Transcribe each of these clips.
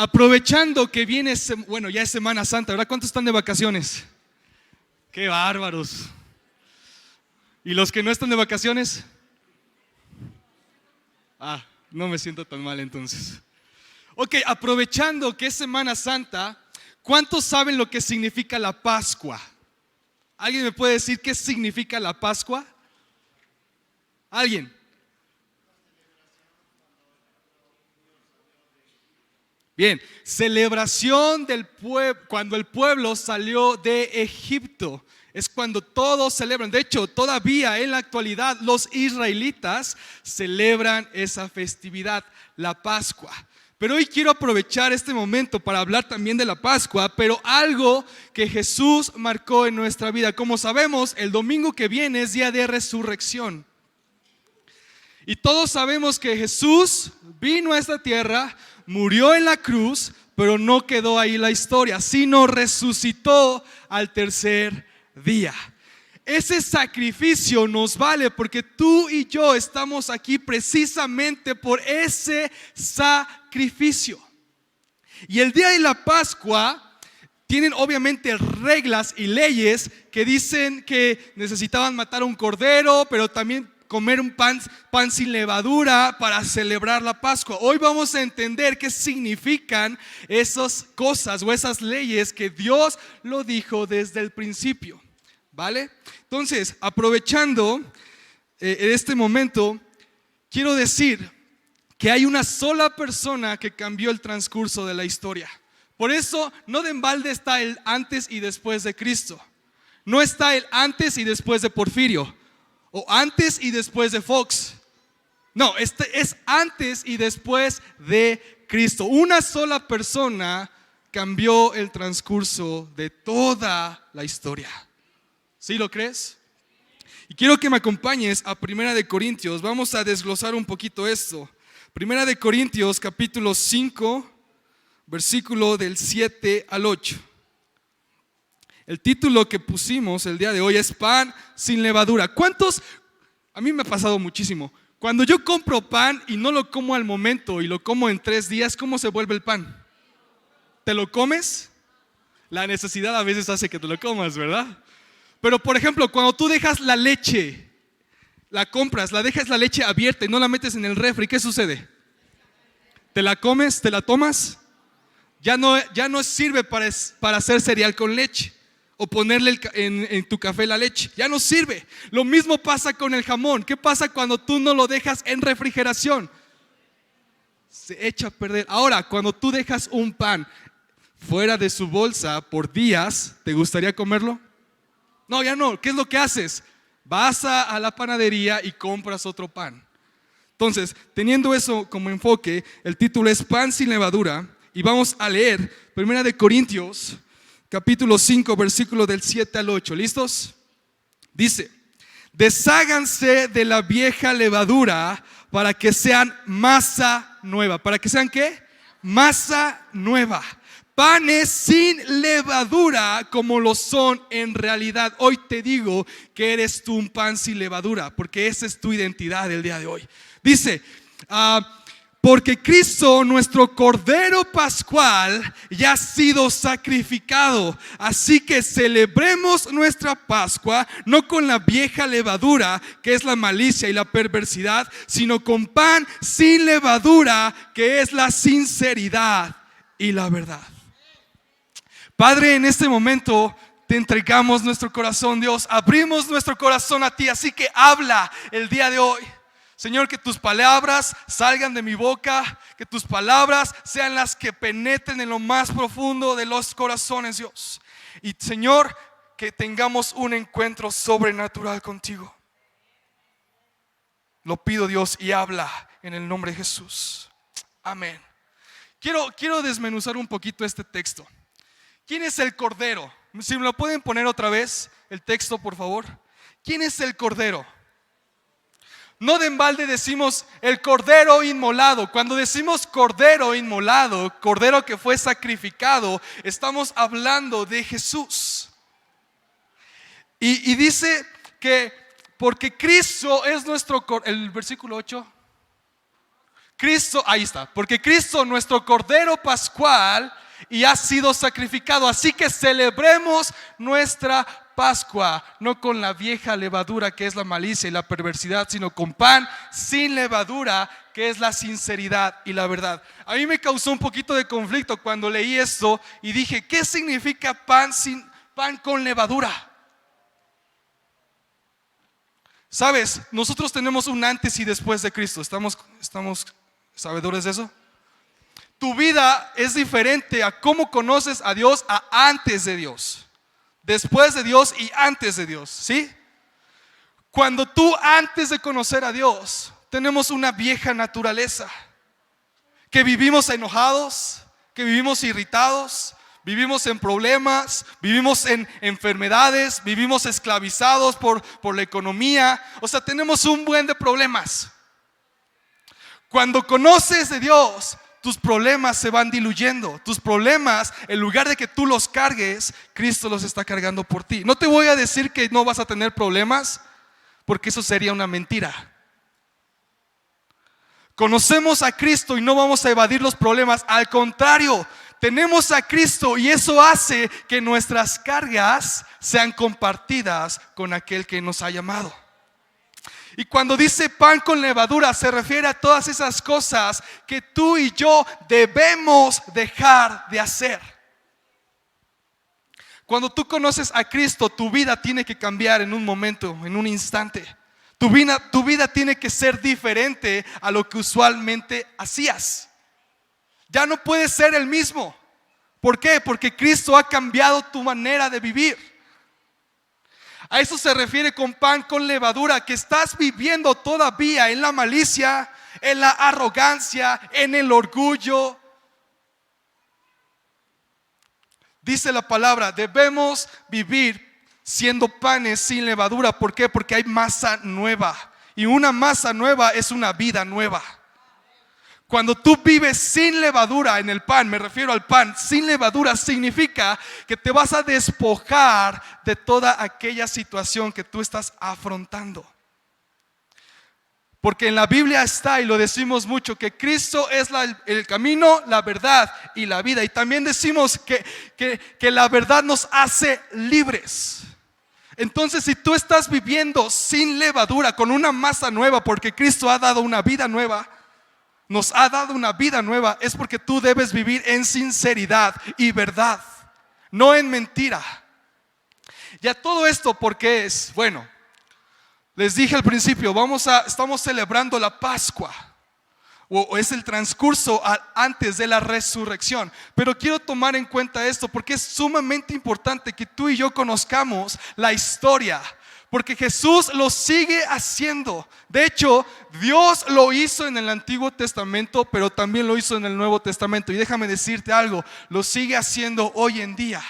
Aprovechando que viene, bueno, ya es Semana Santa, ¿verdad? ¿Cuántos están de vacaciones? ¡Qué bárbaros! ¿Y los que no están de vacaciones? No me siento tan mal entonces. Ok, aprovechando que es Semana Santa, ¿cuántos saben lo que significa la Pascua? ¿Alguien me puede decir qué significa la Pascua? ¿Alguien? Bien, celebración del pueblo, cuando el pueblo salió de Egipto. Es cuando todos celebran. De hecho, todavía en la actualidad los israelitas celebran esa festividad, la Pascua. Pero hoy quiero aprovechar este momento para hablar también de la Pascua, pero algo que Jesús marcó en nuestra vida. Como sabemos, el domingo que viene es día de resurrección. Y todos sabemos que Jesús vino a esta tierra, murió en la cruz, pero no quedó ahí la historia, sino resucitó al tercer día. Ese sacrificio nos vale porque tú y yo estamos aquí precisamente por ese sacrificio. Y el día de la Pascua tienen obviamente reglas y leyes que dicen que necesitaban matar un cordero, pero también comer un pan sin levadura para celebrar la Pascua. Hoy vamos a entender qué significan esas cosas o esas leyes que Dios lo dijo desde el principio, ¿vale? Entonces, aprovechando este momento, quiero decir que hay una sola persona que cambió el transcurso de la historia. Por eso, no de embalde está el antes y después de Cristo. No está el antes y después de Porfirio. O antes y después de Fox. No, este es antes y después de Cristo. Una sola persona cambió el transcurso de toda la historia. ¿Sí lo crees? Y quiero que me acompañes a Primera de Corintios. Vamos a desglosar un poquito esto. Primera de Corintios, capítulo 5, versículo del 7 al 8. El título que pusimos el día de hoy es pan sin levadura. ¿Cuántos? A mí me ha pasado muchísimo. Cuando yo compro pan y no lo como al momento y lo como en 3 días, ¿cómo se vuelve el pan? ¿Te lo comes? La necesidad a veces hace que te lo comas, ¿verdad? Pero por ejemplo, cuando tú dejas la leche, la compras, la dejas la leche abierta y no la metes en el refri, ¿qué sucede? ¿Te la comes? ¿Te la tomas? Ya no sirve para hacer cereal con leche. O ponerle en tu café la leche, ya no sirve. Lo mismo pasa con el jamón. ¿Qué pasa cuando tú no lo dejas en refrigeración? Se echa a perder. Ahora, cuando tú dejas un pan fuera de su bolsa por días, ¿te gustaría comerlo? No, ya no. ¿Qué es lo que haces? Vas a la panadería y compras otro pan. Entonces, teniendo eso como enfoque, el título es Pan sin levadura. Y vamos a leer 1 de Corintios capítulo 5, versículo del 7 al 8. ¿Listos? Dice: desháganse de la vieja levadura para que sean masa nueva. ¿Para que sean qué? Masa nueva. Panes sin levadura como lo son en realidad. Hoy te digo que eres tú un pan sin levadura, porque esa es tu identidad el día de hoy. Dice: porque Cristo, nuestro Cordero Pascual, ya ha sido sacrificado. Así que celebremos nuestra Pascua no con la vieja levadura, que es la malicia y la perversidad, sino con pan sin levadura, que es la sinceridad y la verdad. Padre, en este momento te entregamos nuestro corazón, Dios. Abrimos nuestro corazón a ti, así que habla el día de hoy. Señor, que tus palabras salgan de mi boca, que tus palabras sean las que penetren en lo más profundo de los corazones, Dios. Y Señor, que tengamos un encuentro sobrenatural contigo. Lo pido, Dios, y habla en el nombre de Jesús. Amén. Quiero desmenuzar un poquito este texto. ¿Quién es el Cordero? Si me lo pueden poner otra vez, el texto, por favor. ¿Quién es el Cordero? No de embalde decimos el cordero inmolado. Cuando decimos cordero inmolado, cordero que fue sacrificado, estamos hablando de Jesús. Y dice que porque Cristo es nuestro, el versículo 8, Cristo, ahí está, porque Cristo nuestro Cordero Pascual y ha sido sacrificado, así que celebremos nuestra Pascua, no con la vieja levadura que es la malicia y la perversidad, sino con pan sin levadura que es la sinceridad y la verdad. A mí me causó un poquito de conflicto cuando leí esto y dije, ¿qué significa pan con levadura? Sabes, nosotros tenemos un antes y después de Cristo. ¿Estamos sabedores de eso? Tu vida es diferente a cómo conoces a Dios a antes de Dios, después de Dios y antes de Dios, ¿sí? Cuando tú antes de conocer a Dios, tenemos una vieja naturaleza, que vivimos enojados, que vivimos irritados, vivimos en problemas, vivimos en enfermedades, vivimos esclavizados por la economía. O sea, tenemos un buen de problemas. Cuando conoces de Dios, tus problemas se van diluyendo. Tus problemas, en lugar de que tú los cargues, Cristo los está cargando por ti. No te voy a decir que no vas a tener problemas, porque eso sería una mentira. Conocemos a Cristo y no vamos a evadir los problemas. Al contrario, tenemos a Cristo y eso hace que nuestras cargas sean compartidas con aquel que nos ha llamado. Y cuando dice pan con levadura, se refiere a todas esas cosas que tú y yo debemos dejar de hacer. Cuando tú conoces a Cristo, tu vida tiene que cambiar en un momento, en un instante. Tu vida tiene que ser diferente a lo que usualmente hacías. Ya no puedes ser el mismo. ¿Por qué? Porque Cristo ha cambiado tu manera de vivir. A eso se refiere con pan con levadura, que estás viviendo todavía en la malicia, en la arrogancia, en el orgullo. Dice la palabra, debemos vivir siendo panes sin levadura. ¿Por qué? Porque hay masa nueva. Y una masa nueva es una vida nueva. Cuando tú vives sin levadura en el pan, me refiero al pan sin levadura, significa que te vas a despojar de toda aquella situación que tú estás afrontando. Porque en la Biblia está, y lo decimos mucho, que Cristo es el camino, la verdad y la vida. Y también decimos que la verdad nos hace libres. Entonces, si tú estás viviendo sin levadura, con una masa nueva, porque Cristo ha dado una vida nueva, nos ha dado una vida nueva, es porque tú debes vivir en sinceridad y verdad, no en mentira. Ya todo esto, ¿por qué es? Bueno, les dije al principio, estamos celebrando la Pascua, o es el transcurso antes de la resurrección. Pero quiero tomar en cuenta esto porque es sumamente importante que tú y yo conozcamos la historia, porque Jesús lo sigue haciendo. De hecho, Dios lo hizo en el Antiguo Testamento, pero también lo hizo en el Nuevo Testamento. Y déjame decirte algo, lo sigue haciendo hoy en día.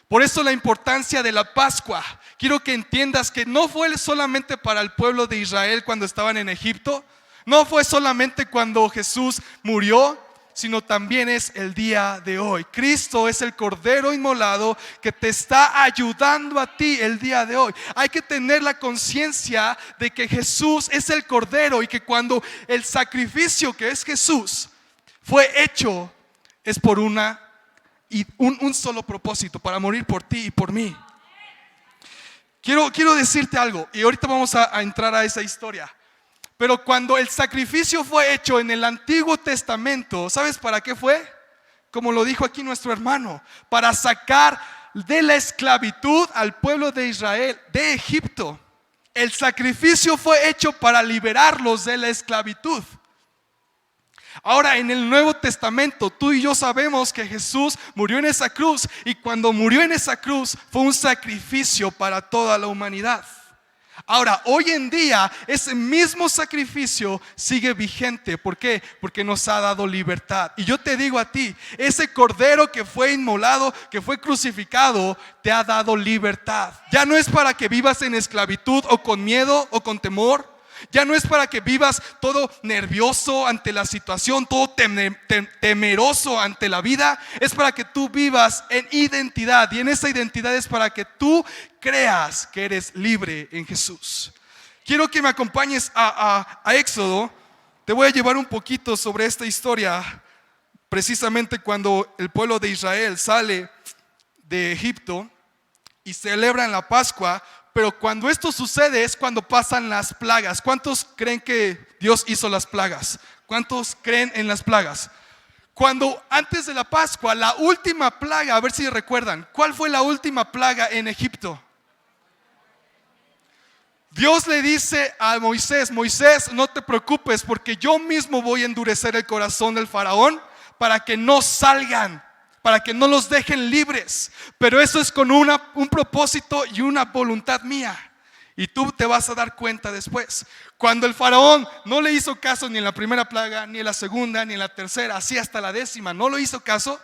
Por eso la importancia de la Pascua. Quiero que entiendas que no fue solamente para el pueblo de Israel cuando estaban en Egipto. No fue solamente cuando Jesús murió, sino también es el día de hoy. Cristo es el Cordero inmolado que te está ayudando a ti el día de hoy. Hay que tener la conciencia de que Jesús es el Cordero y que cuando el sacrificio que es Jesús fue hecho, es por un solo propósito, para morir por ti y por mí. Quiero decirte algo, y ahorita vamos a entrar a esa historia. Pero cuando el sacrificio fue hecho en el Antiguo Testamento, ¿sabes para qué fue? Como lo dijo aquí nuestro hermano, para sacar de la esclavitud al pueblo de Israel, de Egipto. El sacrificio fue hecho para liberarlos de la esclavitud. Ahora en el Nuevo Testamento tú y yo sabemos que Jesús murió en esa cruz, y cuando murió en esa cruz fue un sacrificio para toda la humanidad. Ahora, hoy en día ese mismo sacrificio sigue vigente. ¿Por qué? Porque nos ha dado libertad. Y yo te digo a ti, ese cordero que fue inmolado, que fue crucificado, te ha dado libertad. Ya no es para que vivas en esclavitud o con miedo o con temor. Ya no es para que vivas todo nervioso ante la situación, todo temeroso ante la vida. Es para que tú vivas en identidad, y en esa identidad es para que tú creas que eres libre en Jesús. Quiero que me acompañes a Éxodo te voy a llevar un poquito sobre esta historia, precisamente cuando el pueblo de Israel sale de Egipto y celebran la Pascua, pero cuando esto sucede es cuando pasan las plagas. ¿Cuántos creen que Dios hizo las plagas? ¿Cuántos creen en las plagas? Cuando antes de la Pascua, la última plaga, a ver si recuerdan, ¿cuál fue la última plaga en Egipto? Dios le dice a Moisés: Moisés, no te preocupes, porque yo mismo voy a endurecer el corazón del faraón para que no salgan, para que no los dejen libres. Pero eso es con un propósito y una voluntad mía. Y tú te vas a dar cuenta después. Cuando el faraón no le hizo caso ni en la primera plaga, ni en la segunda, ni en la tercera, así hasta la 10ª, no lo hizo caso,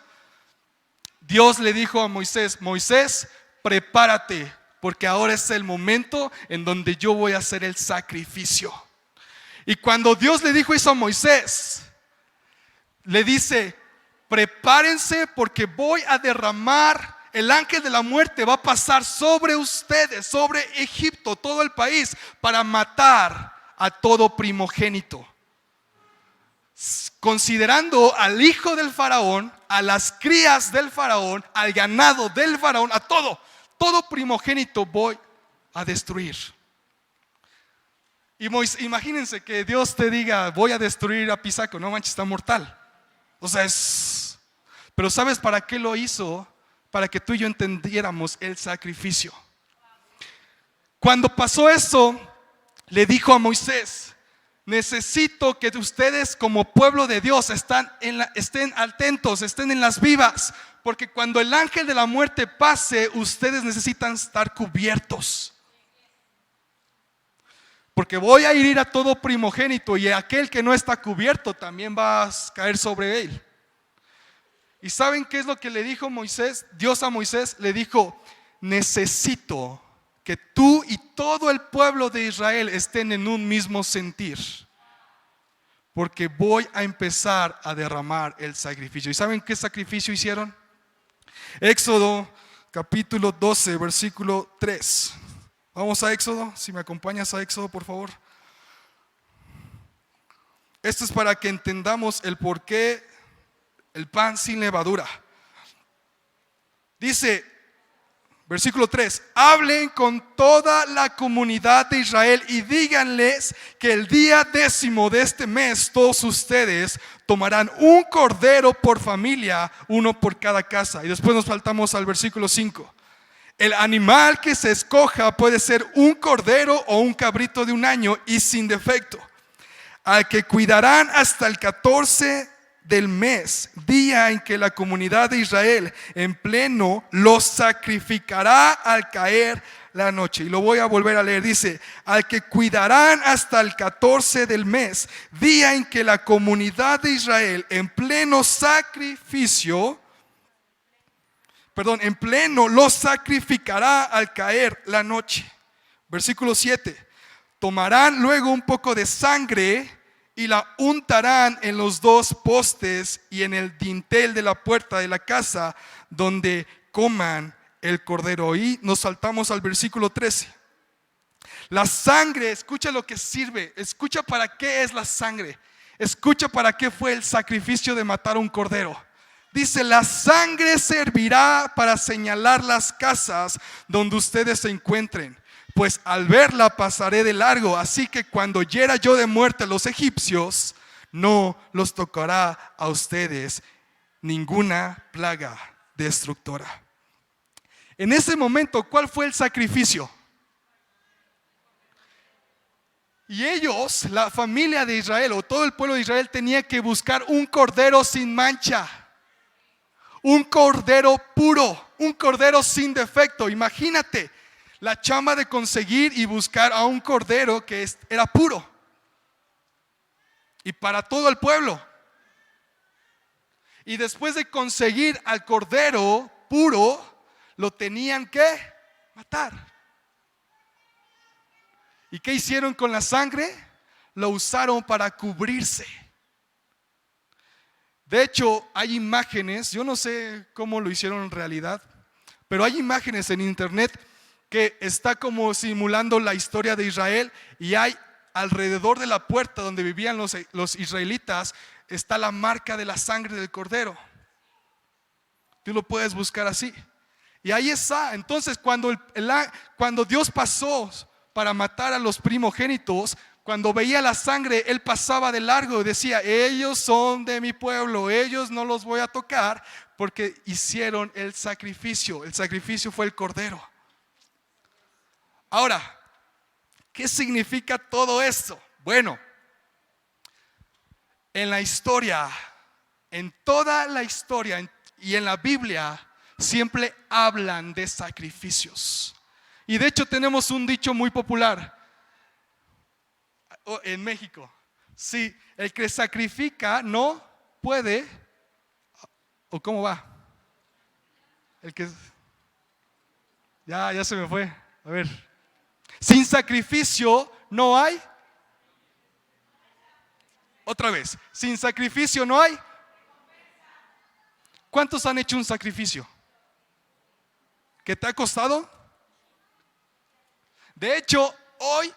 Dios le dijo a Moisés: Moisés, prepárate, porque ahora es el momento en donde yo voy a hacer el sacrificio. Y cuando Dios le dijo eso a Moisés, le dice: prepárense, porque voy a derramar, el ángel de la muerte va a pasar sobre ustedes, sobre Egipto, todo el país, para matar a todo primogénito. Considerando al hijo del faraón, a las crías del faraón, al ganado del faraón, a todo primogénito voy a destruir. Y imagínense que Dios te diga: voy a destruir a Pisaco. No manches, está mortal. O sea, pero ¿sabes para qué lo hizo? Para que tú y yo entendiéramos el sacrificio. Cuando pasó eso, le dijo a Moisés: necesito que ustedes como pueblo de Dios estén atentos, estén en las vivas, porque cuando el ángel de la muerte pase, ustedes necesitan estar cubiertos. Porque voy a herir a todo primogénito, y aquel que no está cubierto también va a caer sobre él. ¿Y saben qué es lo que le dijo Moisés? Dios a Moisés le dijo: necesito que tú y todo el pueblo de Israel estén en un mismo sentir, porque voy a empezar a derramar el sacrificio. ¿Y saben qué sacrificio hicieron? Éxodo capítulo 12, versículo 3. Vamos a Éxodo, si me acompañas a Éxodo, por favor. Esto es para que entendamos el por qué el pan sin levadura. Dice, versículo 3: hablen con toda la comunidad de Israel y díganles que el día 10º de este mes todos ustedes tomarán un cordero por familia, uno por cada casa. Y después nos saltamos al versículo 5. El animal que se escoja puede ser un cordero o un cabrito de 1 año y sin defecto, al que cuidarán hasta el 14 del mes, día en que la comunidad de Israel en pleno los sacrificará al caer la noche. Y lo voy a volver a leer. Dice: al que cuidarán hasta el 14 del mes, día en que la comunidad de Israel en pleno los sacrificará al caer la noche. Versículo 7: tomarán luego un poco de sangre y la untarán en los 2 postes y en el dintel de la puerta de la casa donde coman el cordero. Y nos saltamos al versículo 13. La sangre, escucha lo que sirve, escucha para qué es la sangre, escucha para qué fue el sacrificio de matar un cordero. Dice: la sangre servirá para señalar las casas donde ustedes se encuentren, pues al verla pasaré de largo. Así que cuando hiera yo de muerte a los egipcios, no los tocará a ustedes ninguna plaga destructora. En ese momento, ¿cuál fue el sacrificio? Y ellos, la familia de Israel o todo el pueblo de Israel, tenía que buscar un cordero sin mancha, un cordero puro, un cordero sin defecto. Imagínate la chamba de conseguir y buscar a un cordero que era puro y para todo el pueblo. Y después de conseguir al cordero puro, lo tenían que matar. ¿Y qué hicieron con la sangre? Lo usaron para cubrirse. De hecho, hay imágenes, yo no sé cómo lo hicieron en realidad, pero hay imágenes en internet que está como simulando la historia de Israel, y hay alrededor de la puerta donde vivían los israelitas está la marca de la sangre del cordero. Tú lo puedes buscar así. Y ahí está. Entonces cuando Dios pasó para matar a los primogénitos, cuando veía la sangre, Él pasaba de largo y decía: ellos son de mi pueblo, ellos no los voy a tocar, porque hicieron el sacrificio. El sacrificio fue el cordero. Ahora, ¿qué significa todo esto? Bueno, en la historia, en toda la historia y en la Biblia, siempre hablan de sacrificios. Y de hecho tenemos un dicho muy popular en México: sí, el que sacrifica no puede. ¿O cómo va? El que ya se me fue. A ver. Sin sacrificio no hay. Otra vez. Sin sacrificio no hay. ¿Cuántos han hecho un sacrificio? ¿Qué te ha costado? De hecho, hoy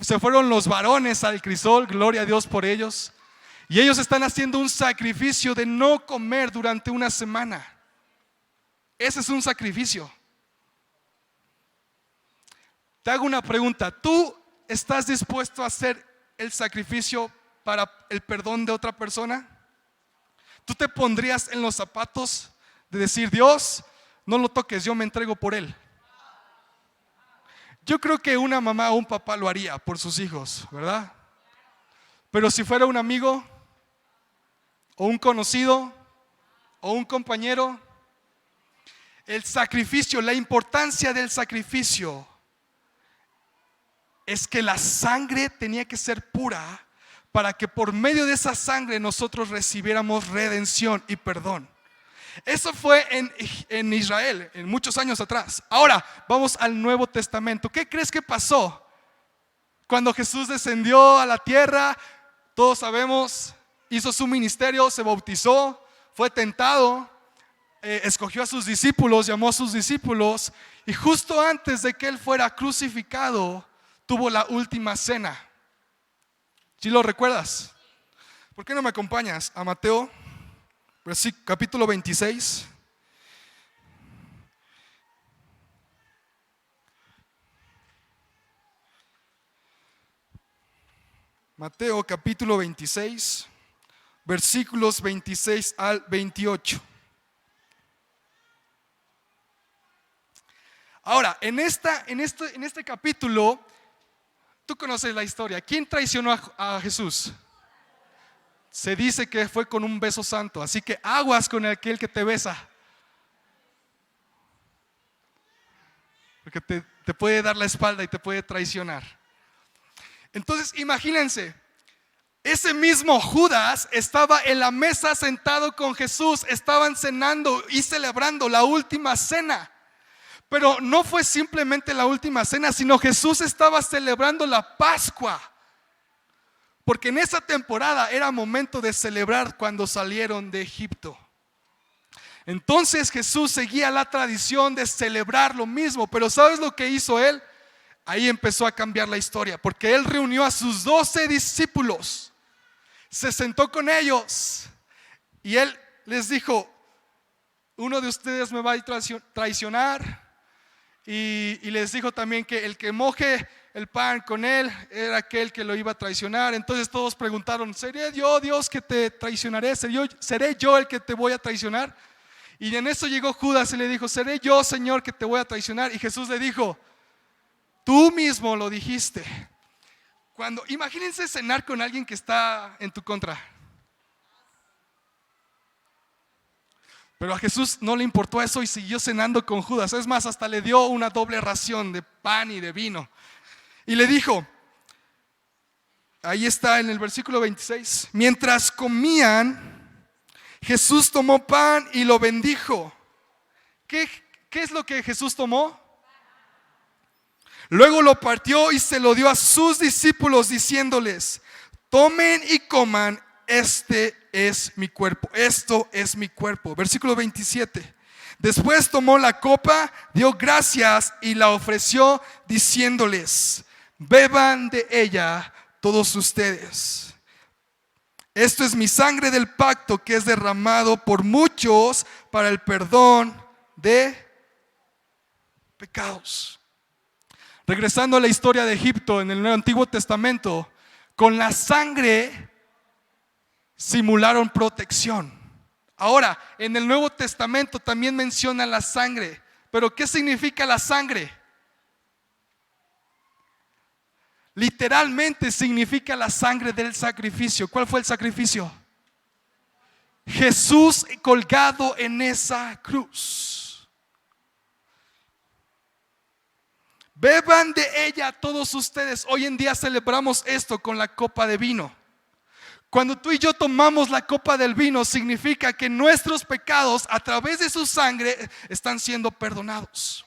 se fueron los varones al crisol, gloria a Dios por ellos. Y ellos están haciendo un sacrificio de no comer durante una semana. Ese es un sacrificio. Te hago una pregunta: ¿tú estás dispuesto a hacer el sacrificio para el perdón de otra persona? ¿Tú te pondrías en los zapatos de decir: Dios, no lo toques, yo me entrego por él? Yo creo que una mamá o un papá lo haría por sus hijos, ¿verdad? Pero si fuera un amigo o un conocido o un compañero, el sacrificio, la importancia del sacrificio es que la sangre tenía que ser pura para que por medio de esa sangre nosotros recibiéramos redención y perdón. Eso fue en Israel, en muchos años atrás. Ahora vamos al Nuevo Testamento. ¿Qué crees que pasó cuando Jesús descendió a la tierra? Todos sabemos, hizo su ministerio, se bautizó, fue tentado, escogió a sus discípulos, llamó a sus discípulos, y justo antes de que él fuera crucificado, tuvo la última cena. ¿Sí lo recuerdas? ¿Por qué no me acompañas a Mateo, capítulo 26? Mateo capítulo 26, versículos 26 al 28. Ahora, en este capítulo, tú conoces la historia. ¿Quién traicionó a Jesús? Se dice que fue con un beso santo, así que aguas con aquel que te besa, porque te puede dar la espalda y te puede traicionar. Entonces imagínense, ese mismo Judas estaba en la mesa sentado con Jesús, estaban cenando y celebrando la última cena. Pero no fue simplemente la última cena, sino Jesús estaba celebrando la Pascua. Porque en esa temporada era momento de celebrar cuando salieron de Egipto. Entonces Jesús seguía la tradición de celebrar lo mismo. Pero ¿sabes lo que hizo él? Ahí empezó a cambiar la historia, porque él reunió a sus 12 discípulos, se sentó con ellos y él les dijo: uno de ustedes me va a traicionar. Y les dijo también que el que moje el pan con él era aquel que lo iba a traicionar. Entonces todos preguntaron: ¿seré yo, Dios, que te traicionaré? ¿Seré yo el que te voy a traicionar? Y en eso llegó Judas y le dijo: ¿seré yo, Señor, que te voy a traicionar? Y Jesús le dijo: tú mismo lo dijiste. Imagínense cenar con alguien que está en tu contra. Pero a Jesús no le importó eso y siguió cenando con Judas. Es más, hasta le dio una doble ración de pan y de vino. Y le dijo, ahí está en el versículo 26, mientras comían, Jesús tomó pan y lo bendijo. ¿Qué es lo que Jesús tomó? Luego lo partió y se lo dio a sus discípulos diciéndoles: tomen y coman, este es mi cuerpo, esto es mi cuerpo. Versículo 27. Después tomó la copa, dio gracias y la ofreció diciéndoles: beban de ella todos ustedes. Esto es mi sangre del pacto que es derramado por muchos para el perdón de pecados. Regresando a la historia de Egipto en el Antiguo Testamento, con la sangre simularon protección. Ahora, en el Nuevo Testamento también menciona la sangre. ¿Pero qué significa la sangre? Literalmente significa la sangre del sacrificio. ¿Cuál fue el sacrificio? Jesús colgado en esa cruz. Beban de ella todos ustedes. Hoy en día celebramos esto con la copa de vino. Cuando tú y yo tomamos la copa del vino, significa que nuestros pecados a través de su sangre están siendo perdonados.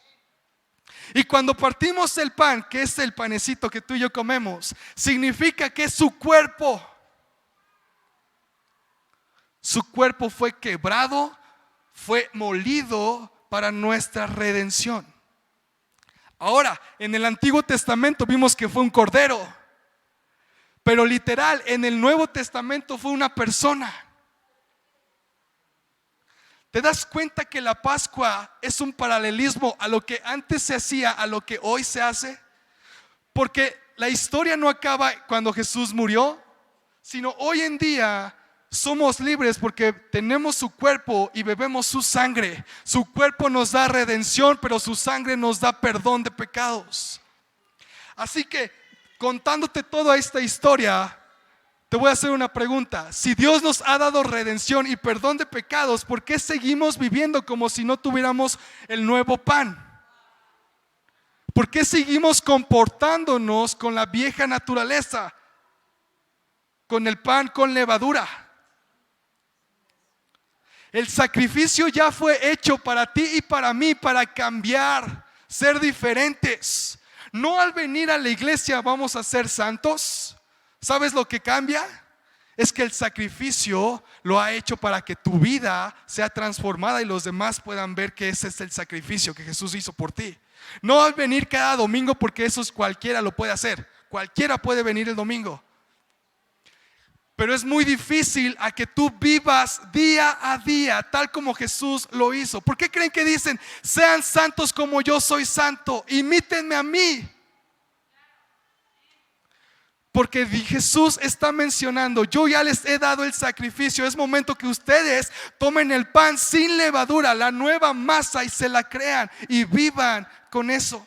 Y cuando partimos el pan, que es el panecito que tú y yo comemos, significa que su cuerpo fue quebrado, fue molido para nuestra redención. Ahora, en el Antiguo Testamento vimos que fue un cordero, pero literal, en el Nuevo Testamento fue una persona. ¿Te das cuenta que la Pascua es un paralelismo a lo que antes se hacía, a lo que hoy se hace? Porque la historia no acaba cuando Jesús murió, sino hoy en día somos libres porque tenemos su cuerpo y bebemos su sangre. Su cuerpo nos da redención, pero su sangre nos da perdón de pecados. Así que, contándote toda esta historia, te voy a hacer una pregunta. Si Dios nos ha dado redención y perdón de pecados, ¿por qué seguimos viviendo como si no tuviéramos el nuevo pan? ¿Por qué seguimos comportándonos con la vieja naturaleza? Con el pan con levadura. El sacrificio ya fue hecho para ti y para mí, para cambiar, ser diferentes. No al venir a la iglesia vamos a ser santos. ¿Sabes lo que cambia? Es que el sacrificio lo ha hecho para que tu vida sea transformada y los demás puedan ver que ese es el sacrificio que Jesús hizo por ti. No al venir cada domingo, porque eso es cualquiera lo puede hacer. Cualquiera puede venir el domingo. Pero es muy difícil a que tú vivas día a día tal como Jesús lo hizo. ¿Por qué creen que dicen, sean santos como yo soy santo? Imítenme a mí. Porque Jesús está mencionando, yo ya les he dado el sacrificio. Es momento que ustedes tomen el pan sin levadura, la nueva masa, y se la crean y vivan con eso.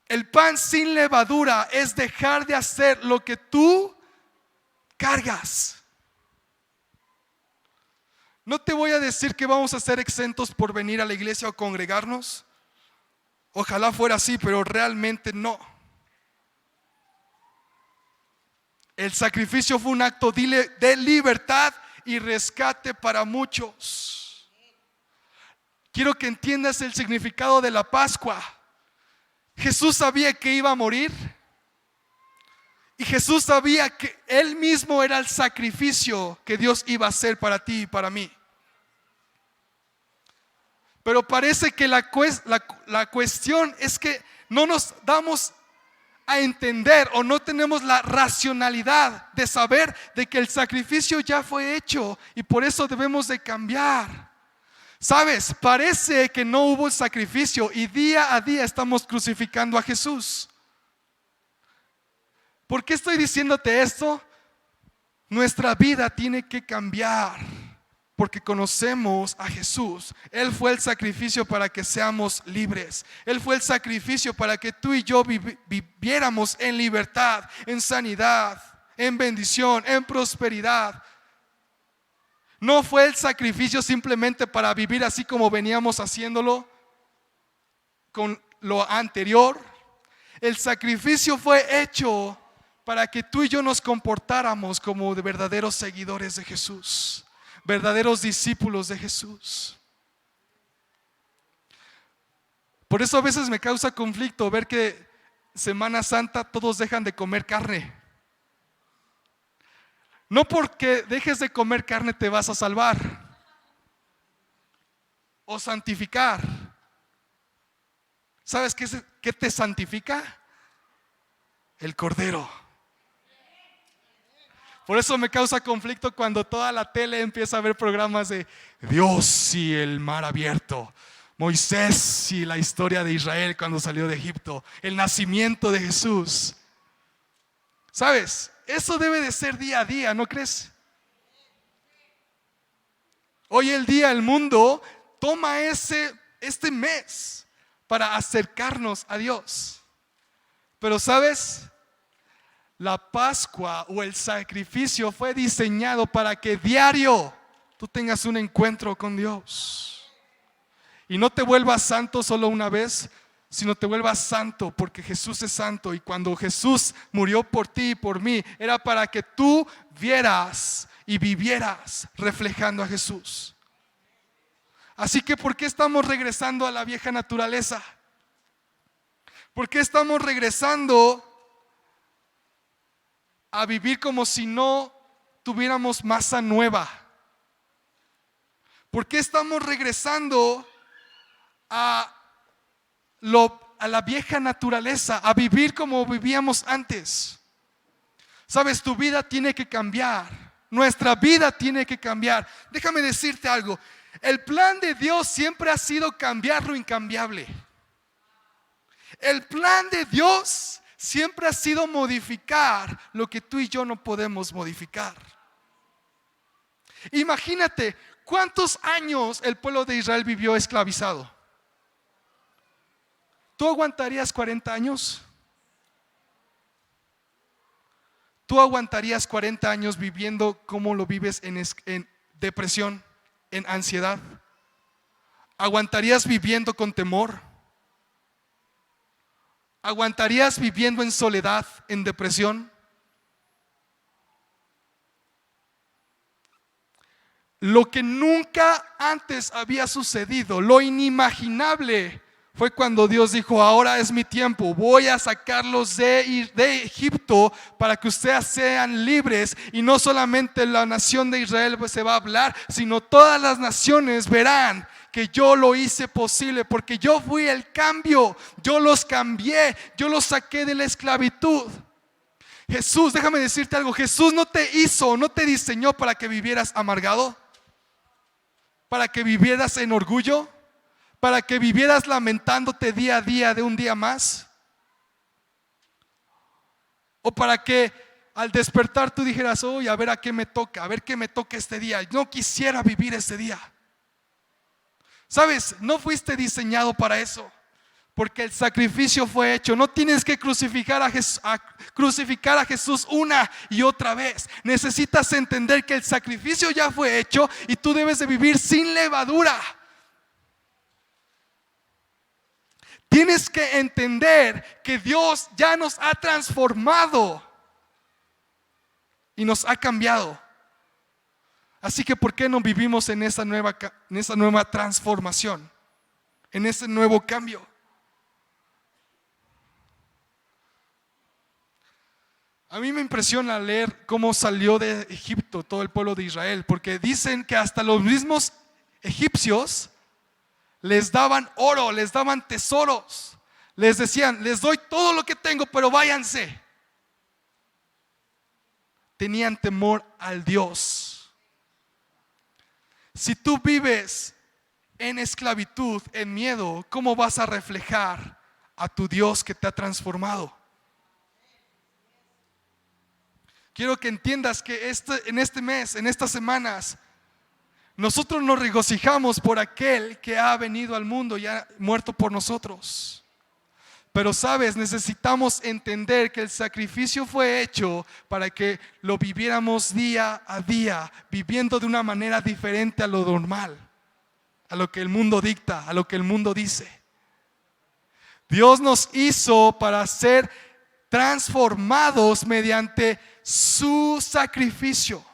El pan sin levadura es dejar de hacer lo que tú cargas. No te voy a decir que vamos a ser exentos por venir a la iglesia o congregarnos. Ojalá fuera así, pero realmente no. El sacrificio fue un acto de libertad y rescate para muchos. Quiero que entiendas el significado de la Pascua. Jesús sabía que iba a morir. Y Jesús sabía que Él mismo era el sacrificio que Dios iba a hacer para ti y para mí. Pero parece que la cuestión es que no nos damos a entender o no tenemos la racionalidad de saber de que el sacrificio ya fue hecho y por eso debemos de cambiar. ¿Sabes? Parece que no hubo el sacrificio y día a día estamos crucificando a Jesús. ¿Por qué estoy diciéndote esto? Nuestra vida tiene que cambiar. Porque conocemos a Jesús. Él fue el sacrificio para que seamos libres. Él fue el sacrificio para que tú y yo viviéramos en libertad, en sanidad, en bendición, en prosperidad. No fue el sacrificio simplemente para vivir así como veníamos haciéndolo con lo anterior. El sacrificio fue hecho para que tú y yo nos comportáramos como de verdaderos seguidores de Jesús. Verdaderos discípulos de Jesús. Por eso a veces me causa conflicto ver que Semana Santa todos dejan de comer carne. No porque dejes de comer carne te vas a salvar o santificar. ¿Sabes qué te santifica? El Cordero. Por eso me causa conflicto cuando toda la tele empieza a ver programas de Dios y el mar abierto, Moisés y la historia de Israel cuando salió de Egipto, el nacimiento de Jesús. ¿Sabes? Eso debe de ser día a día, ¿no crees? Hoy el día el mundo toma este mes para acercarnos a Dios. Pero ¿sabes? La Pascua o el sacrificio fue diseñado para que diario tú tengas un encuentro con Dios. Y no te vuelvas santo solo una vez, sino te vuelvas santo porque Jesús es santo. Y cuando Jesús murió por ti y por mí, era para que tú vieras y vivieras reflejando a Jesús. Así que ¿por qué estamos regresando a la vieja naturaleza? ¿Por qué estamos regresando a vivir como si no tuviéramos masa nueva? ¿Por qué estamos regresando a la vieja naturaleza, a vivir como vivíamos antes? Sabes, tu vida tiene que cambiar, nuestra vida tiene que cambiar. Déjame decirte algo, el plan de Dios siempre ha sido cambiar lo incambiable. El plan de Dios siempre ha sido modificar lo que tú y yo no podemos modificar. Imagínate cuántos años el pueblo de Israel vivió esclavizado. ¿Tú aguantarías 40 años? ¿Tú aguantarías 40 años viviendo como lo vives en depresión, en ansiedad? ¿Aguantarías viviendo con temor? ¿Aguantarías viviendo en soledad, en depresión? Lo que nunca antes había sucedido, lo inimaginable, fue cuando Dios dijo: ahora es mi tiempo, voy a sacarlos de Egipto para que ustedes sean libres. Y no solamente la nación de Israel se va a hablar, sino todas las naciones verán que yo lo hice posible, porque yo fui el cambio, yo los cambié, yo los saqué de la esclavitud. Jesús, déjame decirte algo, Jesús no te hizo, no te diseñó para que vivieras amargado, para que vivieras en orgullo, para que vivieras lamentándote día a día de un día más, o para que al despertar tú dijeras: hoy a ver a qué me toca, a ver qué me toca este día. No quisiera vivir este día. ¿Sabes? No fuiste diseñado para eso, porque el sacrificio fue hecho. No tienes que crucificar a Jesús una y otra vez. Necesitas entender que el sacrificio ya fue hecho y tú debes de vivir sin levadura. Tienes que entender que Dios ya nos ha transformado y nos ha cambiado. Así que ¿por qué no vivimos en esa nueva transformación, en ese nuevo cambio? A mí me impresiona leer cómo salió de Egipto todo el pueblo de Israel, porque dicen que hasta los mismos egipcios les daban oro, les daban tesoros, les decían: les doy todo lo que tengo, pero váyanse. Tenían temor al Dios. Si tú vives en esclavitud, en miedo, ¿cómo vas a reflejar a tu Dios que te ha transformado? Quiero que entiendas que en este mes, en estas semanas, nosotros nos regocijamos por aquel que ha venido al mundo y ha muerto por nosotros. Pero sabes, necesitamos entender que el sacrificio fue hecho para que lo viviéramos día a día, viviendo de una manera diferente a lo normal, a lo que el mundo dicta, a lo que el mundo dice. Dios nos hizo para ser transformados mediante su sacrificio.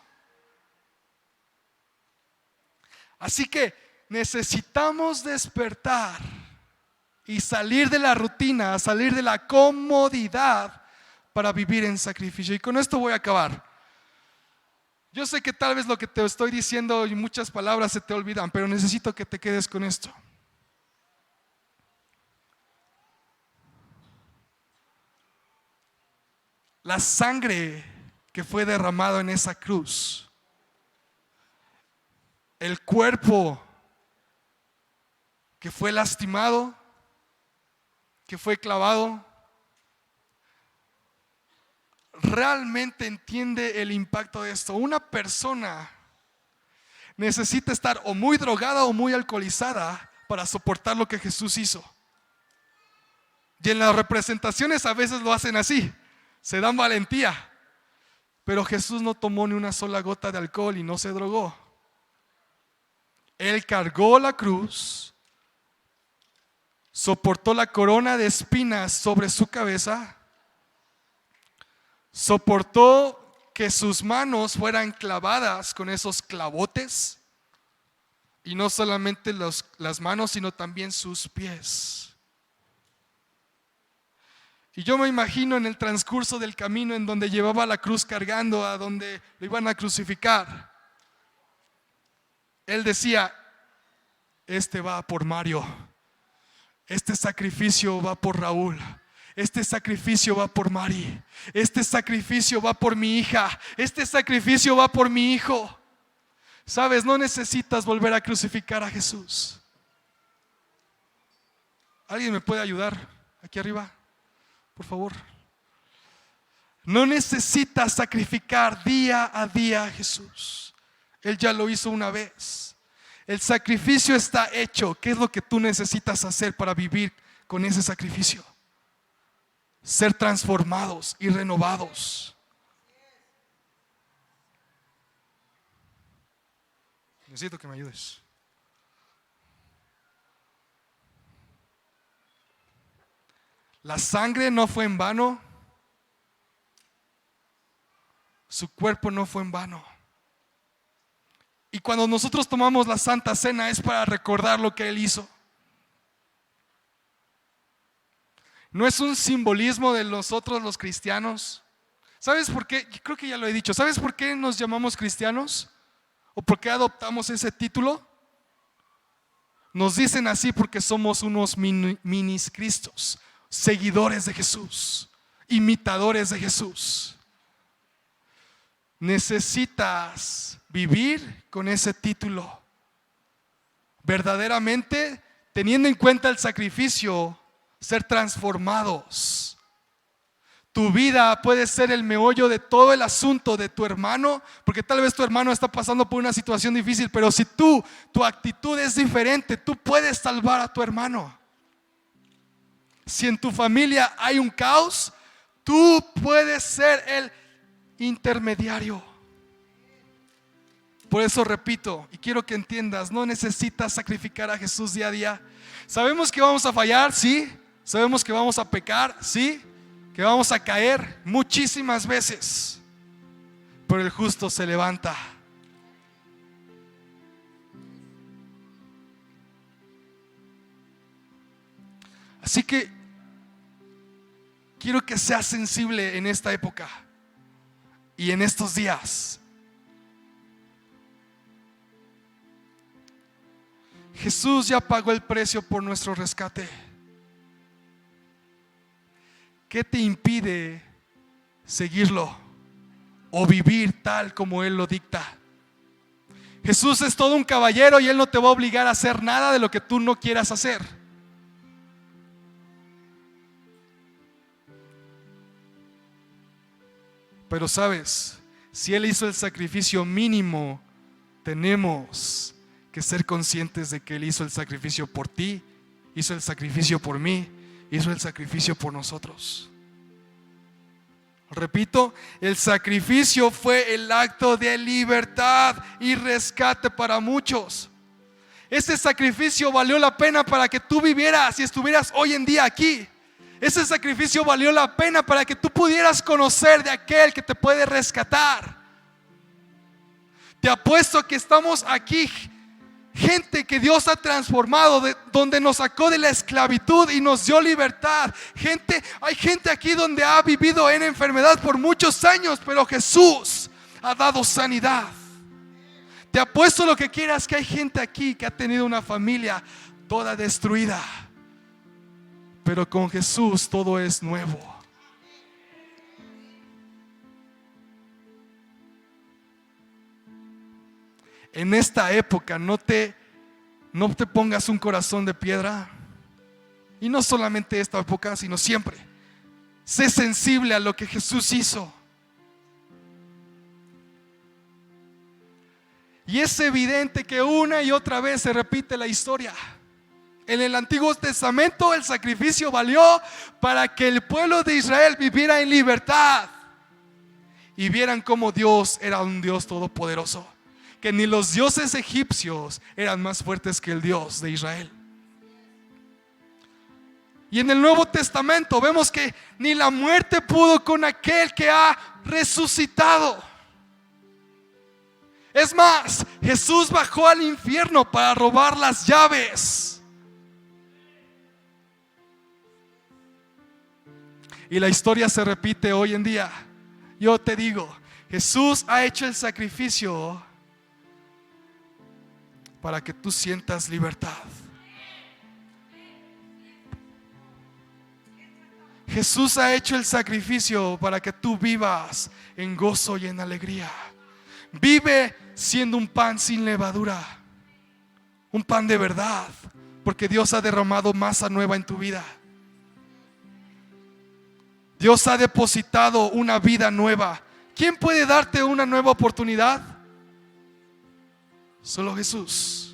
Así que necesitamos despertar y salir de la rutina, salir de la comodidad para vivir en sacrificio. Y con esto voy a acabar. Yo sé que tal vez lo que te estoy diciendo y muchas palabras se te olvidan, pero necesito que te quedes con esto. la sangre que fue derramado en esa cruz, el cuerpo que fue lastimado, que fue clavado, realmente entiende el impacto de esto. Una persona necesita estar o muy drogada o muy alcoholizada para soportar lo que Jesús hizo. Y en las representaciones a veces lo hacen así, se dan valentía. Pero Jesús no tomó ni una sola gota de alcohol y no se drogó. Él cargó la cruz, soportó la corona de espinas sobre su cabeza, soportó que sus manos fueran clavadas con esos clavotes, y no solamente las manos, sino también sus pies. Y yo me imagino en el transcurso del camino en donde llevaba la cruz cargando a donde lo iban a crucificar, él decía: este va por Mario, este sacrificio va por Raúl, este sacrificio va por Mari, este sacrificio va por mi hija, este sacrificio va por mi hijo. Sabes, no necesitas volver a crucificar a Jesús. ¿Alguien me puede ayudar aquí arriba? Por favor. No necesitas sacrificar día a día a Jesús. Él ya lo hizo una vez. El sacrificio está hecho. ¿Qué es lo que tú necesitas hacer para vivir con ese sacrificio? Ser transformados y renovados. Necesito que me ayudes. La sangre no fue en vano. Su cuerpo no fue en vano. Y cuando nosotros tomamos la Santa Cena es para recordar lo que Él hizo. No es un simbolismo de nosotros los cristianos. ¿Sabes por qué? Yo creo que ya lo he dicho. ¿Sabes por qué nos llamamos cristianos? ¿O por qué adoptamos ese título? Nos dicen así porque somos unos minis Cristos, seguidores de Jesús, imitadores de Jesús. Necesitas vivir con ese título, verdaderamente teniendo en cuenta el sacrificio, ser transformados. Tu vida puede ser el meollo de todo el asunto de tu hermano, porque tal vez tu hermano está pasando por una situación difícil, pero si tu actitud es diferente, tú puedes salvar a tu hermano. Si en tu familia hay un caos, tú puedes ser el intermediario. Por eso repito, y quiero que entiendas, no necesitas sacrificar a Jesús día a día. Sabemos que vamos a fallar, sí. Sabemos que vamos a pecar, sí. Que vamos a caer muchísimas veces, pero el justo se levanta. Así que quiero que seas sensible en esta época y en estos días. Jesús ya pagó el precio por nuestro rescate. ¿Qué te impide seguirlo o vivir tal como Él lo dicta? Jesús es todo un caballero y Él no te va a obligar a hacer nada de lo que tú no quieras hacer. Pero sabes, si Él hizo el sacrificio mínimo, tenemos que ser conscientes de que Él hizo el sacrificio por ti, hizo el sacrificio por mí, hizo el sacrificio por nosotros. Repito, el sacrificio fue el acto de libertad y rescate para muchos. Ese sacrificio valió la pena para que tú vivieras y estuvieras hoy en día aquí. Ese sacrificio valió la pena para que tú pudieras conocer de aquel que te puede rescatar. Te apuesto que estamos aquí, gente que Dios ha transformado, donde nos sacó de la esclavitud y nos dio libertad. Hay gente aquí donde ha vivido en enfermedad por muchos años, pero Jesús ha dado sanidad. Te apuesto lo que quieras que hay gente aquí que ha tenido una familia toda destruida, pero con Jesús todo es nuevo. En esta época no te pongas un corazón de piedra. Y no solamente esta época, sino siempre. Sé sensible a lo que Jesús hizo. Y es evidente que una y otra vez se repite la historia. En el Antiguo Testamento el sacrificio valió para que el pueblo de Israel viviera en libertad y vieran cómo Dios era un Dios todopoderoso, que ni los dioses egipcios eran más fuertes que el Dios de Israel. Y en el Nuevo Testamento vemos que ni la muerte pudo con aquel que ha resucitado. Es más, Jesús bajó al infierno para robar las llaves. Y la historia se repite hoy en día. Yo te digo, Jesús ha hecho el sacrificio para que tú sientas libertad. Jesús ha hecho el sacrificio para que tú vivas en gozo y en alegría. Vive siendo un pan sin levadura, un pan de verdad, porque Dios ha derramado masa nueva en tu vida. Dios ha depositado una vida nueva. ¿Quién puede darte una nueva oportunidad? Solo Jesús.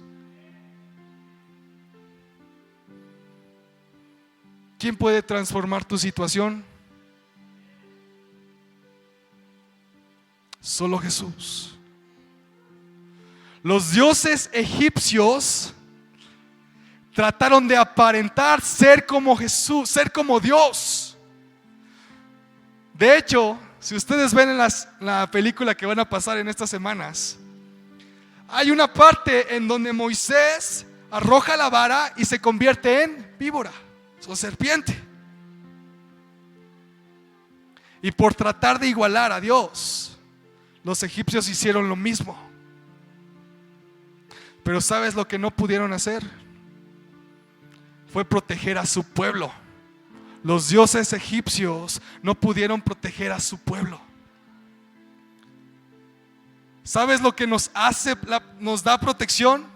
¿Quién puede transformar tu situación? Solo Jesús. Los dioses egipcios trataron de aparentar ser como Jesús, ser como Dios. De hecho, si ustedes ven en la película que van a pasar en estas semanas, hay una parte en donde Moisés arroja la vara y se convierte en víbora o serpiente. Y por tratar de igualar a Dios, los egipcios hicieron lo mismo. Pero ¿sabes lo que no pudieron hacer? Fue proteger a su pueblo. Los dioses egipcios no pudieron proteger a su pueblo. ¿Sabes lo que nos da protección?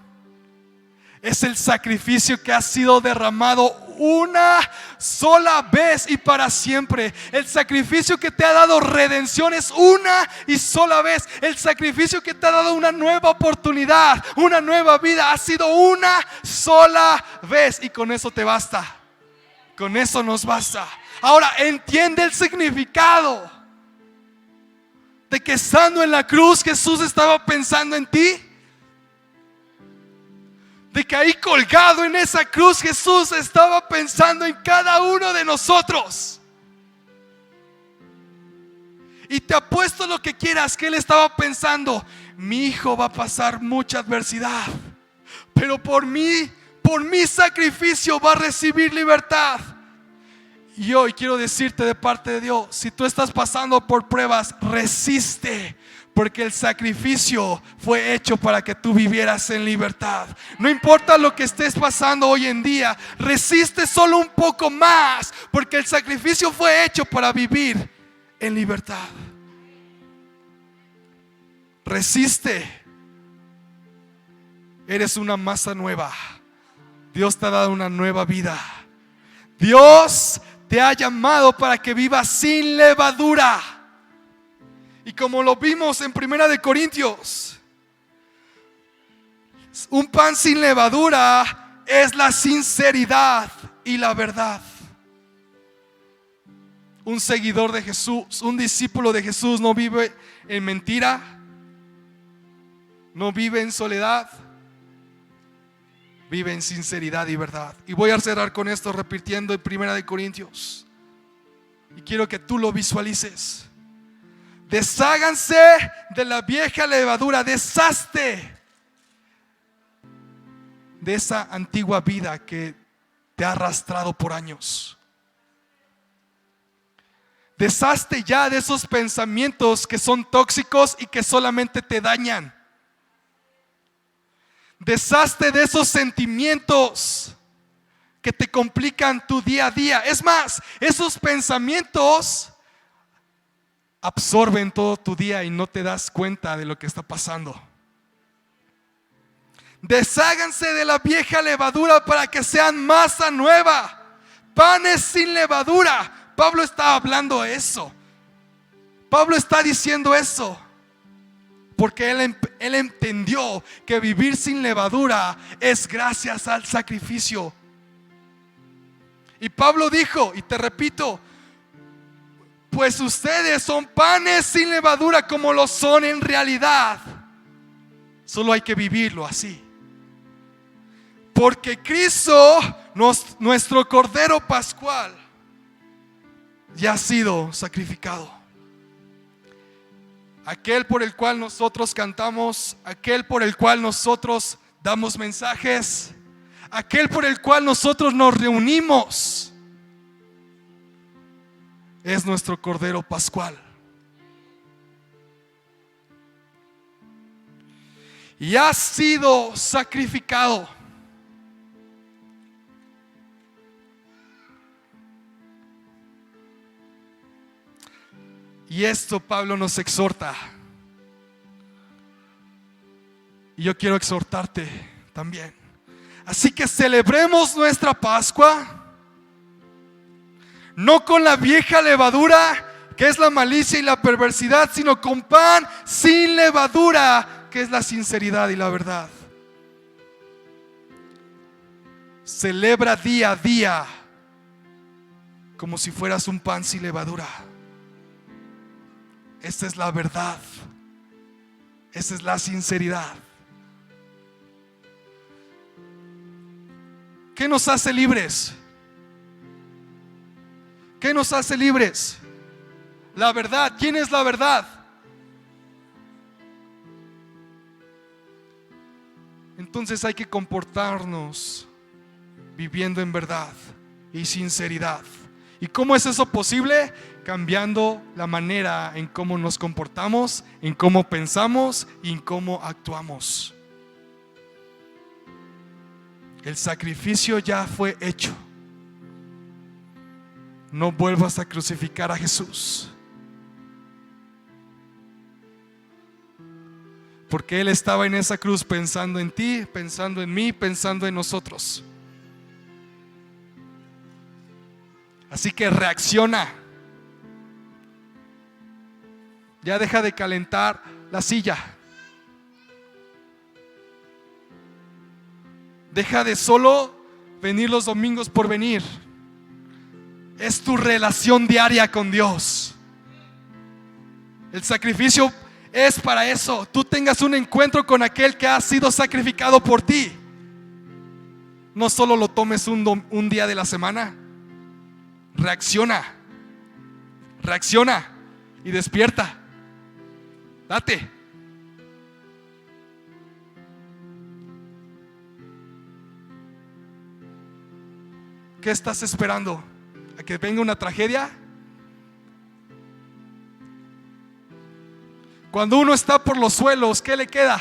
Es el sacrificio que ha sido derramado una sola vez y para siempre. El sacrificio que te ha dado redención es una y sola vez. El sacrificio que te ha dado una nueva oportunidad, una nueva vida, ha sido una sola vez. Y con eso te basta. Con eso nos basta. Ahora entiende el significado de que estando en la cruz Jesús estaba pensando en ti. De que ahí colgado en esa cruz Jesús estaba pensando en cada uno de nosotros. Y te apuesto lo que quieras que Él estaba pensando: mi hijo va a pasar mucha adversidad, pero por mi sacrificio va a recibir libertad. Y hoy quiero decirte de parte de Dios: si tú estás pasando por pruebas, resiste, porque el sacrificio fue hecho para que tú vivieras en libertad. No importa lo que estés pasando hoy en día, resiste solo un poco más, porque el sacrificio fue hecho para vivir en libertad. Resiste. Eres una masa nueva. Dios te ha dado una nueva vida. Dios te ha llamado para que vivas sin levadura. Y como lo vimos en 1 Corintios, un pan sin levadura es la sinceridad y la verdad. Un seguidor de Jesús, un discípulo de Jesús no vive en mentira, no vive en soledad, vive en sinceridad y verdad. Y voy a cerrar con esto repitiendo en 1 Corintios. Y quiero que tú lo visualices. Desháganse de la vieja levadura, deshazte de esa antigua vida que te ha arrastrado por años. Deshazte ya de esos pensamientos que son tóxicos y que solamente te dañan. Deshazte de esos sentimientos que te complican tu día a día. Es más, esos pensamientos absorben todo tu día y no te das cuenta de lo que está pasando. Desháganse de la vieja levadura para que sean masa nueva, panes sin levadura. Pablo está hablando eso. Pablo está diciendo eso porque él entendió que vivir sin levadura es gracias al sacrificio. Y Pablo dijo, y te repito, pues ustedes son panes sin levadura como lo son en realidad. Solo hay que vivirlo así. Porque Cristo, nuestro Cordero Pascual, ya ha sido sacrificado. Aquel por el cual nosotros cantamos, aquel por el cual nosotros damos mensajes, aquel por el cual nosotros nos reunimos, es nuestro Cordero Pascual. Y ha sido sacrificado. Y esto Pablo nos exhorta. Y yo quiero exhortarte también. Así que celebremos nuestra Pascua, no con la vieja levadura, que es la malicia y la perversidad, sino con pan sin levadura, que es la sinceridad y la verdad. Celebra día a día como si fueras un pan sin levadura. Esta es la verdad. Esta es la sinceridad. ¿Qué nos hace libres? ¿Qué nos hace libres? La verdad. ¿Quién es la verdad? Entonces hay que comportarnos viviendo en verdad y sinceridad. ¿Y cómo es eso posible? Cambiando la manera en cómo nos comportamos, en cómo pensamos y en cómo actuamos. El sacrificio ya fue hecho. No vuelvas a crucificar a Jesús, porque Él estaba en esa cruz pensando en ti, pensando en mí, pensando en nosotros. Así que reacciona. Ya deja de calentar la silla. Deja de solo venir los domingos por venir. Es tu relación diaria con Dios. El sacrificio es para eso. Tú tengas un encuentro con aquel que ha sido sacrificado por ti. No solo lo tomes un día de la semana. Reacciona. Reacciona y despierta. Date. ¿Qué estás esperando? ¿A que venga una tragedia? Cuando uno está por los suelos, ¿qué le queda?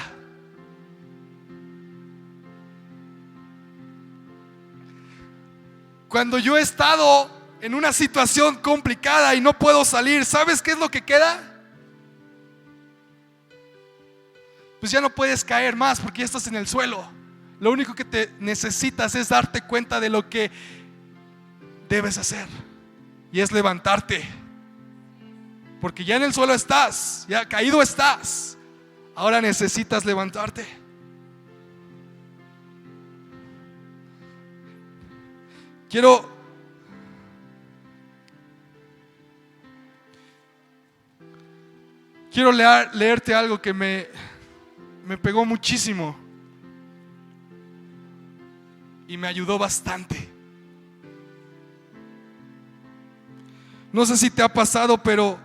Cuando yo he estado en una situación complicada y no puedo salir, ¿sabes qué es lo que queda? Pues ya no puedes caer más porque ya estás en el suelo. Lo único que te necesitas es darte cuenta de lo que debes hacer, y es levantarte, porque ya en el suelo estás, ya caído estás. Ahora necesitas levantarte. Quiero leerte algo que me pegó muchísimo y me ayudó bastante. No sé si te ha pasado, pero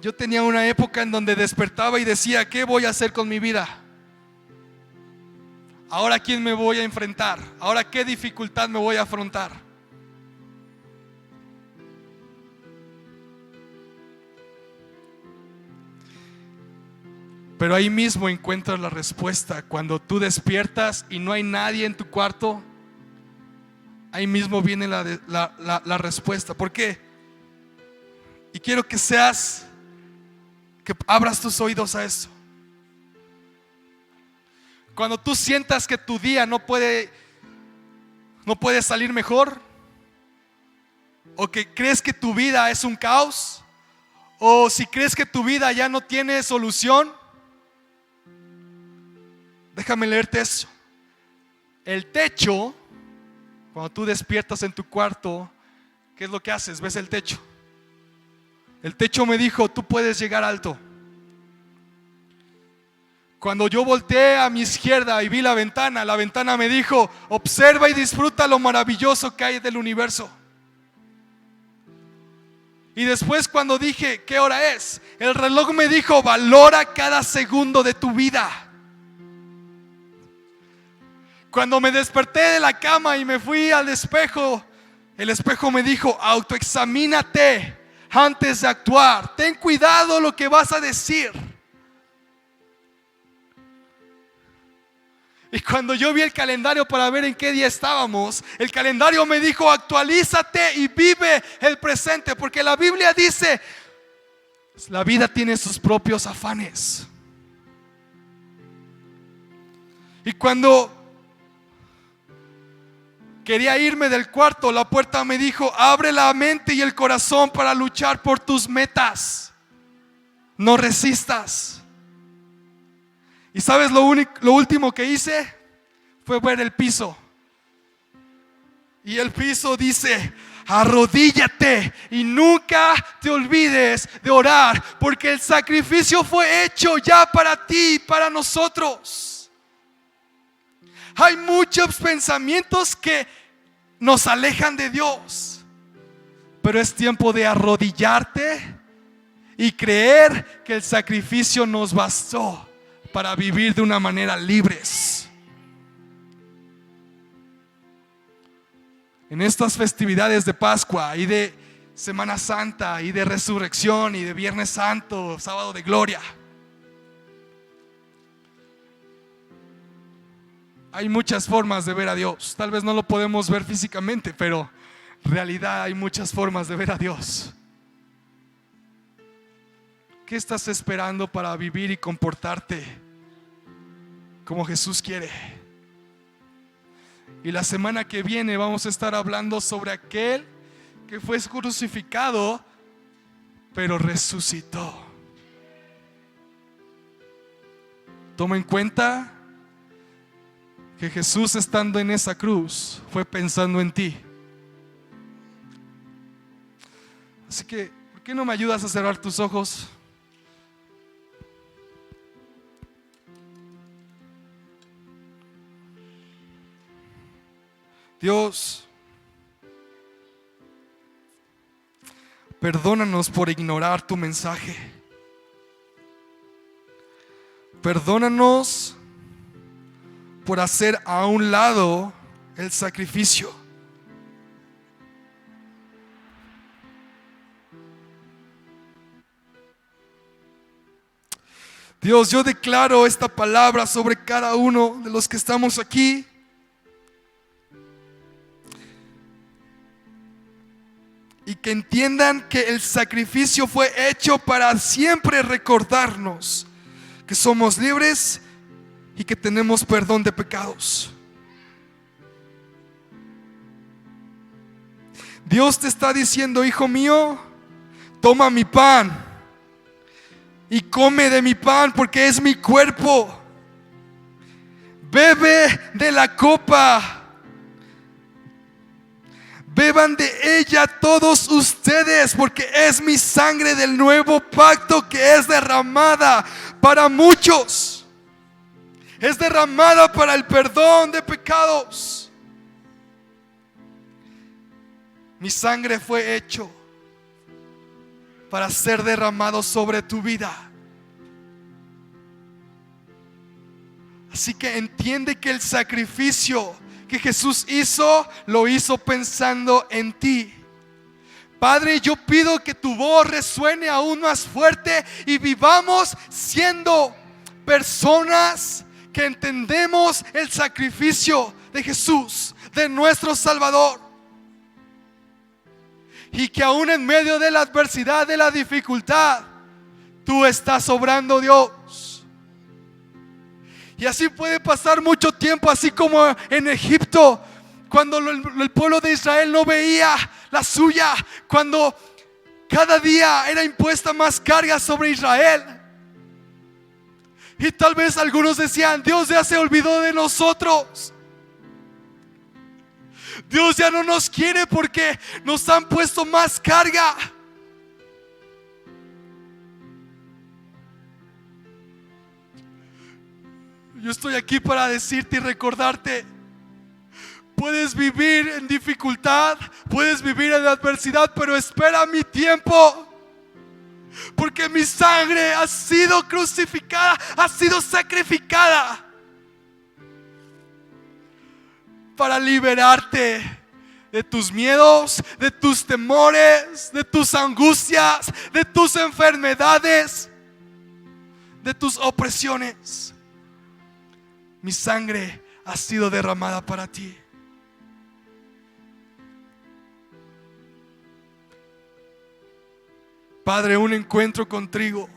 yo tenía una época en donde despertaba y decía: ¿qué voy a hacer con mi vida? ¿Ahora a quién me voy a enfrentar? ¿Ahora qué dificultad me voy a afrontar? Pero ahí mismo encuentras la respuesta. Cuando tú despiertas y no hay nadie en tu cuarto, ahí mismo viene la respuesta. ¿Por qué? Y quiero que abras tus oídos a eso. Cuando tú sientas que tu día no puede salir mejor, o que crees que tu vida es un caos, o si crees que tu vida ya no tiene solución, déjame leerte eso. El techo, cuando tú despiertas en tu cuarto, ¿qué es lo que haces? Ves el techo. El techo me dijo: tú puedes llegar alto. Cuando yo volteé a mi izquierda y vi la ventana me dijo: observa y disfruta lo maravilloso que hay del universo. Y después, cuando dije: ¿qué hora es?, el reloj me dijo: valora cada segundo de tu vida. Cuando me desperté de la cama y me fui al espejo, el espejo me dijo: autoexamínate antes de actuar. Ten cuidado lo que vas a decir. Y cuando yo vi el calendario para ver en qué día estábamos, el calendario me dijo: actualízate y vive el presente, porque la Biblia dice: la vida tiene sus propios afanes. Y cuando quería irme del cuarto, la puerta me dijo: abre la mente y el corazón para luchar por tus metas. No resistas. ¿Y sabes lo último que hice? Fue ver el piso. Y el piso dice: arrodíllate y nunca te olvides de orar, porque el sacrificio fue hecho ya para ti y para nosotros. Hay muchos pensamientos que nos alejan de Dios, pero es tiempo de arrodillarte y creer que el sacrificio nos bastó para vivir de una manera libres. En estas festividades de Pascua y de Semana Santa y de Resurrección y de Viernes Santo, Sábado de Gloria, hay muchas formas de ver a Dios. Tal vez no lo podemos ver físicamente, pero en realidad hay muchas formas de ver a Dios. ¿Qué estás esperando para vivir y comportarte como Jesús quiere? Y la semana que viene vamos a estar hablando sobre aquel que fue crucificado, pero resucitó. Toma en cuenta que Jesús, estando en esa cruz, fue pensando en ti. Así que, ¿por qué no me ayudas a cerrar tus ojos? Dios, perdónanos por ignorar tu mensaje. Perdónanos por hacer a un lado el sacrificio. Dios, yo declaro esta palabra sobre cada uno de los que estamos aquí. Y que entiendan que el sacrificio fue hecho para siempre recordarnos que somos libres y que tenemos perdón de pecados. Dios te está diciendo: hijo mío, toma mi pan y come de mi pan, porque es mi cuerpo. Bebe de la copa. Beban de ella todos ustedes, porque es mi sangre del nuevo pacto, que es derramada para muchos. Es derramada para el perdón de pecados. Mi sangre fue hecho para ser derramado sobre tu vida. Así que entiende que el sacrificio que Jesús hizo, lo hizo pensando en ti. Padre, yo pido que tu voz resuene aún más fuerte y vivamos siendo personas que entendemos el sacrificio de Jesús, de nuestro Salvador, y que aún en medio de la adversidad, de la dificultad, tú estás obrando, Dios. Y así puede pasar mucho tiempo, así como en Egipto, cuando el pueblo de Israel no veía la suya, cuando cada día era impuesta más carga sobre Israel. Y tal vez algunos decían: Dios ya se olvidó de nosotros. Dios ya no nos quiere porque nos han puesto más carga. Yo estoy aquí para decirte y recordarte: puedes vivir en dificultad, puedes vivir en adversidad, pero espera mi tiempo. Porque mi sangre ha sido crucificada, ha sido sacrificada para liberarte de tus miedos, de tus temores, de tus angustias, de tus enfermedades, de tus opresiones. Mi sangre ha sido derramada para ti. Padre, un encuentro contigo,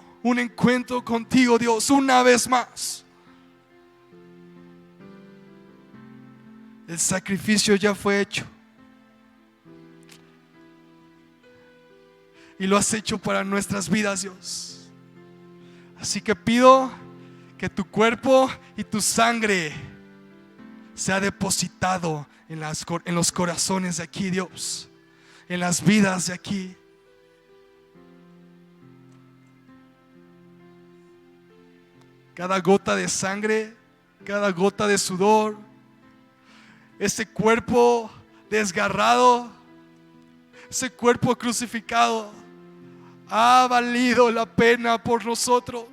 Dios, una vez más. El sacrificio ya fue hecho y lo has hecho para nuestras vidas, Dios. Así que pido que tu cuerpo y tu sangre sea depositado en los corazones de aquí, Dios, en las vidas de aquí. Cada gota de sangre, cada gota de sudor, ese cuerpo desgarrado, ese cuerpo crucificado, ha valido la pena por nosotros.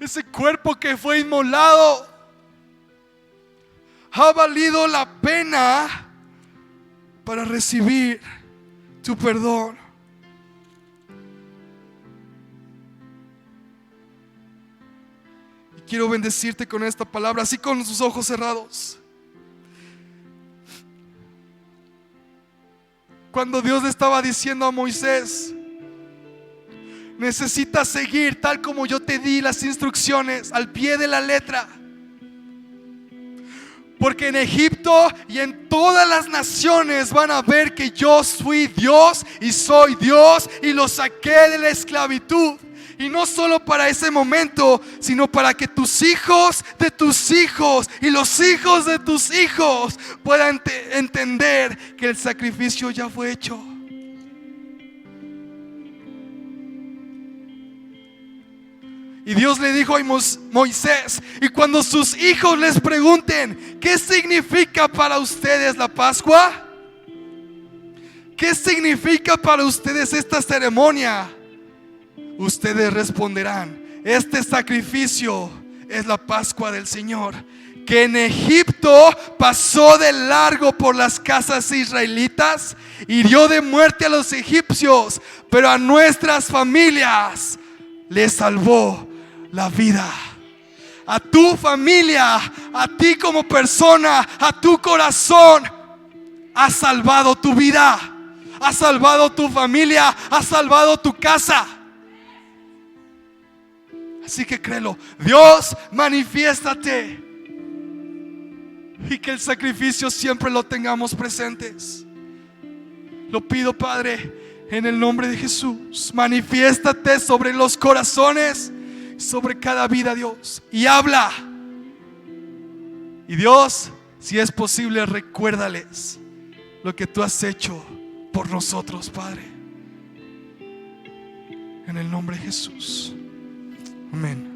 Ese cuerpo que fue inmolado ha valido la pena para recibir tu perdón. Quiero bendecirte con esta palabra, así con sus ojos cerrados. Cuando Dios le estaba diciendo a Moisés: necesitas seguir tal como yo te di las instrucciones, al pie de la letra. Porque en Egipto y en todas las naciones van a ver que yo fui Dios y soy Dios y los saqué de la esclavitud. Y no solo para ese momento, sino para que tus hijos de tus hijos y los hijos de tus hijos puedan entender que el sacrificio ya fue hecho. Y Dios le dijo a Moisés: y cuando sus hijos les pregunten: ¿qué significa para ustedes la Pascua? ¿Qué significa para ustedes esta ceremonia? Ustedes responderán: este sacrificio es la Pascua del Señor, que en Egipto pasó de largo por las casas israelitas, hirió de muerte a los egipcios, pero a nuestras familias les salvó la vida. A tu familia, a ti como persona, a tu corazón, ha salvado tu vida, ha salvado tu familia, ha salvado tu casa. Así que créelo. Dios, manifiéstate. Y que el sacrificio siempre lo tengamos presentes. Lo pido, Padre, en el nombre de Jesús. Manifiéstate sobre los corazones, sobre cada vida, Dios. Y habla. Y Dios, si es posible, recuérdales lo que tú has hecho por nosotros, Padre. En el nombre de Jesús. Amén.